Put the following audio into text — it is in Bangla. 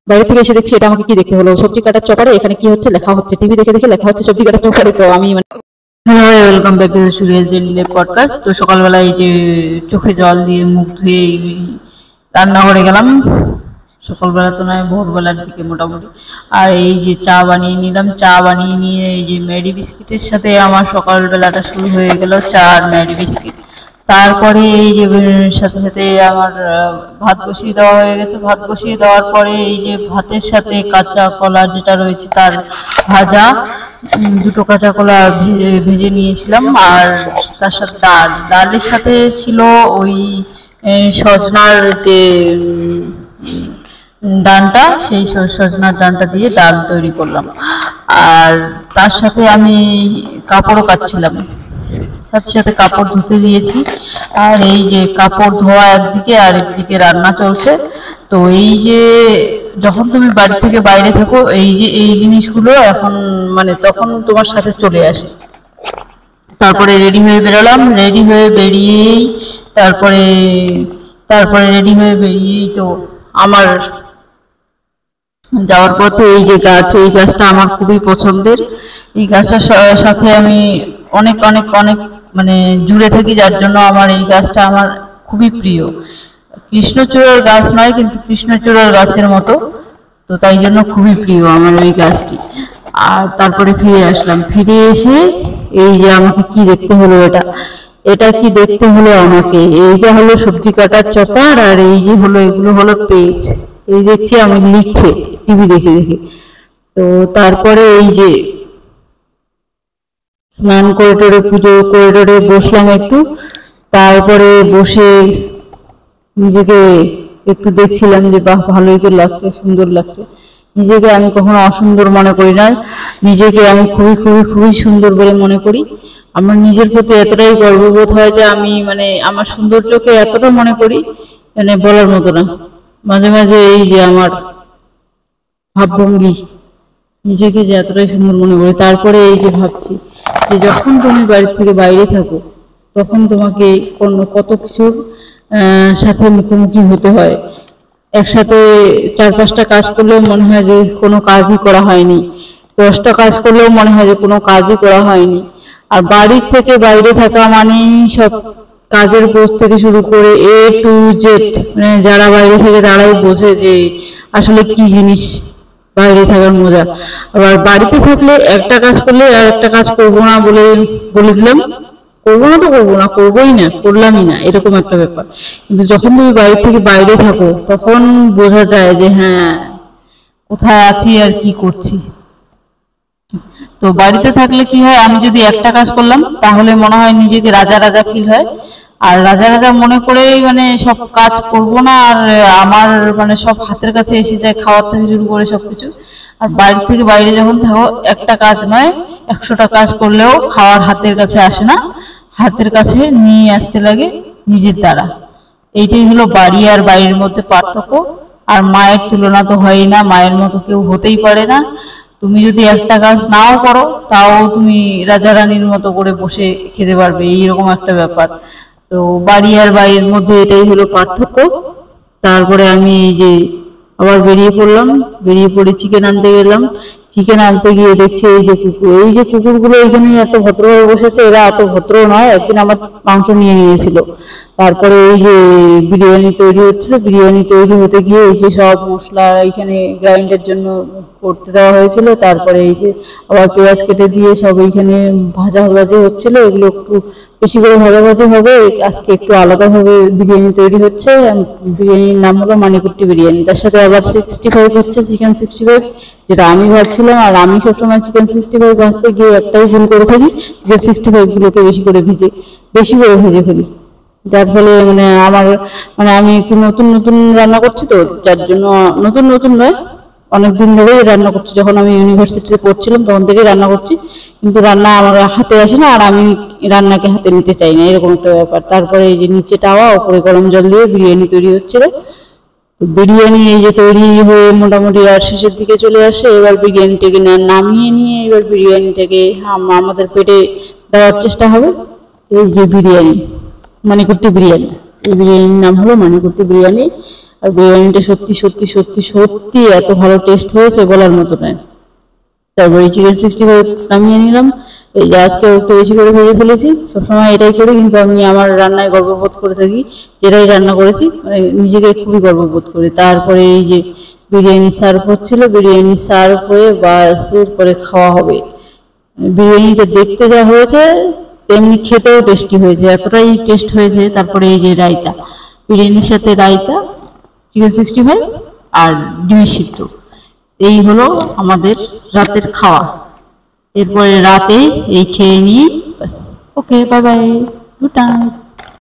বাইরে থেকে এসে দেখছি এটা আমাকে কি দেখতে হলো, সবজি কাটার চপারে এখানে কি হচ্ছে লেখা হচ্ছে, টিভি দেখে দেখে লেখা হচ্ছে সবজি কাটার চপারে। তো আমি মানে হ্যালো, ওয়েলকাম ব্যাক টু সুরিয়াস ডেইলি পডকাস্ট। তো সকালবেলা এই যে চোখে জল দিয়ে মুখ ধুয়ে রান্নাঘরে গেলাম, সকালবেলা তো নয় ভোরবেলার দিকে মোটামুটি। আর এই যে চা বানিয়ে নিলাম, চা বানিয়ে নিয়ে এই যে ম্যারি বিস্কিটের সাথে আমার সকালবেলাটা শুরু হয়ে গেল, চা আর ম্যারি বিস্কিট। তারপরে এই যে সাথে সাথে আমার ভাত বসিয়ে দেওয়া হয়ে গেছে, ভাত বসিয়ে দেওয়ার পরে এই যে ভাতের সাথে কাঁচা কলা যেটা রয়েছে তার ভাজা, দুটো কাঁচা কলা ভেজে নিয়েছিলাম। আর তার সাথে ডালের সাথে ছিল ওই সজনার যে ডানটা, সেই সজনার ডানটা দিয়ে ডাল তৈরি করলাম। আর তার সাথে আমি কাপড়ও কাচ্ছিলাম, সাথে সাথে কাপড় ধুতে দিয়েছি। আর এই যে কাপড় ধোয়া একদিকে আর একদিকে রান্না চলছে। তো এই যে যখন তুমি বাড়ি থেকে বাইরে থাকো এই যে এই জিনিসগুলো এখন মানে তখন তোমার সাথে চলে আসে। তারপরে রেডি হয়ে বেরোলাম, রেডি হয়ে বেরিয়েই তারপরে তারপরে রেডি হয়ে বেরিয়েই তো আমার যাওয়ার পথে এই যে গাছ, এই গাছটা আমার খুবই পছন্দের। এই গাছটার সাথে আমি অনেক অনেক অনেক মানে জুড়ে থাকি, যার জন্য আমার এই গাছটা আমার খুবই প্রিয়। কৃষ্ণচূড়ার গাছ নয়, কিন্তু কৃষ্ণচূড়ার গাছের মতো, তো তাই জন্য খুবই প্রিয় আমার ওই গাছটি। আর তারপরে ফিরে আসলাম, ফিরে এসে এই যে আমাকে কি দেখতে হলো, এটা কি দেখতে হলো আমাকে, এইটা হলো সবজি কাটার চপার, আর এই যে হলো এগুলো হলো পেজ। এই দেখছি আমি লিখছে টিভি দেখে দেখে। তো তারপরে এই যে স্নান করিডোরে পুজো করিডোরে বসলাম একটু, তারপরে বসে নিজেকে একটু দেখছিলাম যে বাহ ভালোই তো লাগছে, সুন্দর লাগছে। নিজেকে আমি কখনো অসুন্দর মনে করি না, নিজেকে আমি খুবই খুবই খুবই সুন্দর বলে মনে করি। আমার নিজের প্রতি এতটাই গর্ববোধ হয় যে আমি মানে আমার সৌন্দর্যকে এতটা মনে করি মানে বলার মতো না। মাঝে মাঝে এই যে আমার ভাবভঙ্গি, নিজেকে যে এতটাই সুন্দর মনে করি। তারপরে এই যে ভাবছি যে যখন তুমি বাড়ি থেকে বাইরে থাকো তখন তোমাকে কত কিছুর সাথে মুখোমুখি হতে হয়। একসাথে 4-5টা কাজ করলেও মনে হয় যে কোনো কাজই করা হয়নি, 10টা কাজ করলেও মনে হয় যে কোনো কাজই করা হয়নি। আর বাড়ির থেকে বাইরে থাকা মানেই সব কাজের বোঝ থেকে শুরু করে A to Z, মানে যারা বাইরে থেকে তারাই বোঝে যে আসলে কি জিনিস বাইরে থাকার মজা। আবার বাড়িতে থাকলে একটা কাজ করলে আর একটা কাজ করবো না বলে দিলাম, করবো না তো করবো না, করবোই না, করলামই না, এরকম একটা ব্যাপার। কিন্তু যখন তুমি বাড়ি থেকে বাইরে থাকো তখন বোঝা যায় যে হ্যাঁ কোথায় আছি আর কি করছি। তো বাড়িতে থাকলে কি হয়, আমি যদি একটা কাজ করলাম তাহলে মনে হয় নিজেকে রাজা রাজা ফিল হয়, আর রাজা রাজা মনে করেই মানে সব কাজ করব না, আর আমার মানে সব হাতের কাছে এসে যায়, খাওয়ার থেকে শুরু করে সবকিছু। আর বাড়ি থেকে বাইরে যখন থাকো একটা কাজ নয় 100টা কাজ করলেও খাওয়ার হাতের কাছে আসে না, হাতের কাছে নিয়ে আসতে লাগে নিজের দ্বারা। এইটাই হলো বাড়ি আর বাইরের মধ্যে পার্থক্য। আর মায়ের তুলনা তো হয়ই না, মায়ের মতো কেউ হতেই পারে না। তুমি যদি একটা কাজ নাও করো তাও তুমি রাজা রানীর মতো করে বসে খেতে পারবে, এইরকম একটা ব্যাপার। তো বাড়ি আর বাইরের মধ্যে এটাই হলো পার্থক্য। তারপরে আমি এই যে আবার বেরিয়ে পড়লাম, বেরিয়ে পড়ে চিকেন আনতে গেলাম। চিকেন আনতে গিয়ে দেখছি এই যে কুকুর, এই যে কুকুরগুলো এখানে এত ভদ্রভাবে বসেছে, এরা এত ভদ্র নয়। একদিন আমার মাংস নিয়ে নিয়েছিল, তারপরে এই যে বিরিয়ানি তৈরি হচ্ছিল, বিরিয়ানি তৈরি হতে গিয়ে এই যে সব মশলা এখানে গ্রাইন্ডের জন্য করতে দেওয়া হয়েছিল। তারপরে এই যে আবার পেঁয়াজ কেটে দিয়ে সব এইখানে ভাজা ভাজি হচ্ছিল, এগুলো একটু বেশি করে ভাজাভাজি হবে। আজকে একটু আলাদাভাবে বিরিয়ানি তৈরি হচ্ছে, বিরিয়ানির নাম হলো মানিকুট্টি বিরিয়ানি। তার সাথে আবার 65 হচ্ছে, চিকেন 65, যেটা আমি ভাবছিলাম। আর আমি সবসময় চিকেন 65 ভাজতে গিয়ে একটাই ভুল করে থাকি, চিকেন 65গুলোকে বেশি করে ভেজে ফেলি, যার ফলে মানে আমার মানে আমি একটু নতুন নতুন রান্না করছি, তো যার জন্য নতুন নতুন নয় অনেকদিন ধরেই রান্না করছি। যখন আমি ইউনিভার্সিটিতে পড়ছিলাম তখন থেকেই রান্না করছি, কিন্তু রান্না আমার হাতে আসে না, আর আমি রান্নাকে হাতে নিতে চাই না, এরকম একটা ব্যাপার। তারপরে এই যে নিচে টাওয়া, উপরে গরম জল দিয়ে বিরিয়ানি তৈরি হচ্ছিল। বিরিয়ানি এই যে তৈরি হয়ে মোটামুটি আর শেষের দিকে চলে আসে। এবার বিরিয়ানিটাকে নামিয়ে নিয়ে এবার বিরিয়ানিটাকে আমাদের পেটে দেওয়ার চেষ্টা হবে। এই যে বিরিয়ানি, মানিকুট্টি বিরিয়ানি, এই বিরিয়ানির নাম হলো মানিকুট্টি বিরিয়ানি। আর বিরিয়ানিটা সত্যি সত্যি সত্যি সত্যি এত ভালো টেস্ট হয়েছে বলার মতো নয়। তারপরে চিকেন 65 নামিয়ে নিলাম। এই যে আজকে একটু বেশি করে ভেজে ফেলেছি, সবসময় এটাই করি, কিন্তু আমি আমার রান্নায় গর্ববোধ করে থাকি, যেটাই রান্না করেছি মানে নিজেকে খুবই গর্ববোধ করি। তারপরে এই যে বিরিয়ানি সার্ভ হচ্ছিল, বিরিয়ানি সার্ভ হয়ে বাস এরপরে খাওয়া হবে। বিরিয়ানিটা দেখতে যা হয়েছে তেমনি খেতেও টেস্টি হয়েছে, এতটাই টেস্ট হয়েছে। তারপরে এই যে রায়তা, বিরিয়ানির সাথে রায়তা, চিকেন 65 আর ডিমের সিদ্ধ, এই হলো আমাদের রাতের খাওয়া। এরপরে রাতে এই খেয়ে নিয়ে বাস। ওকে, বাই বাই, গুড নাইট।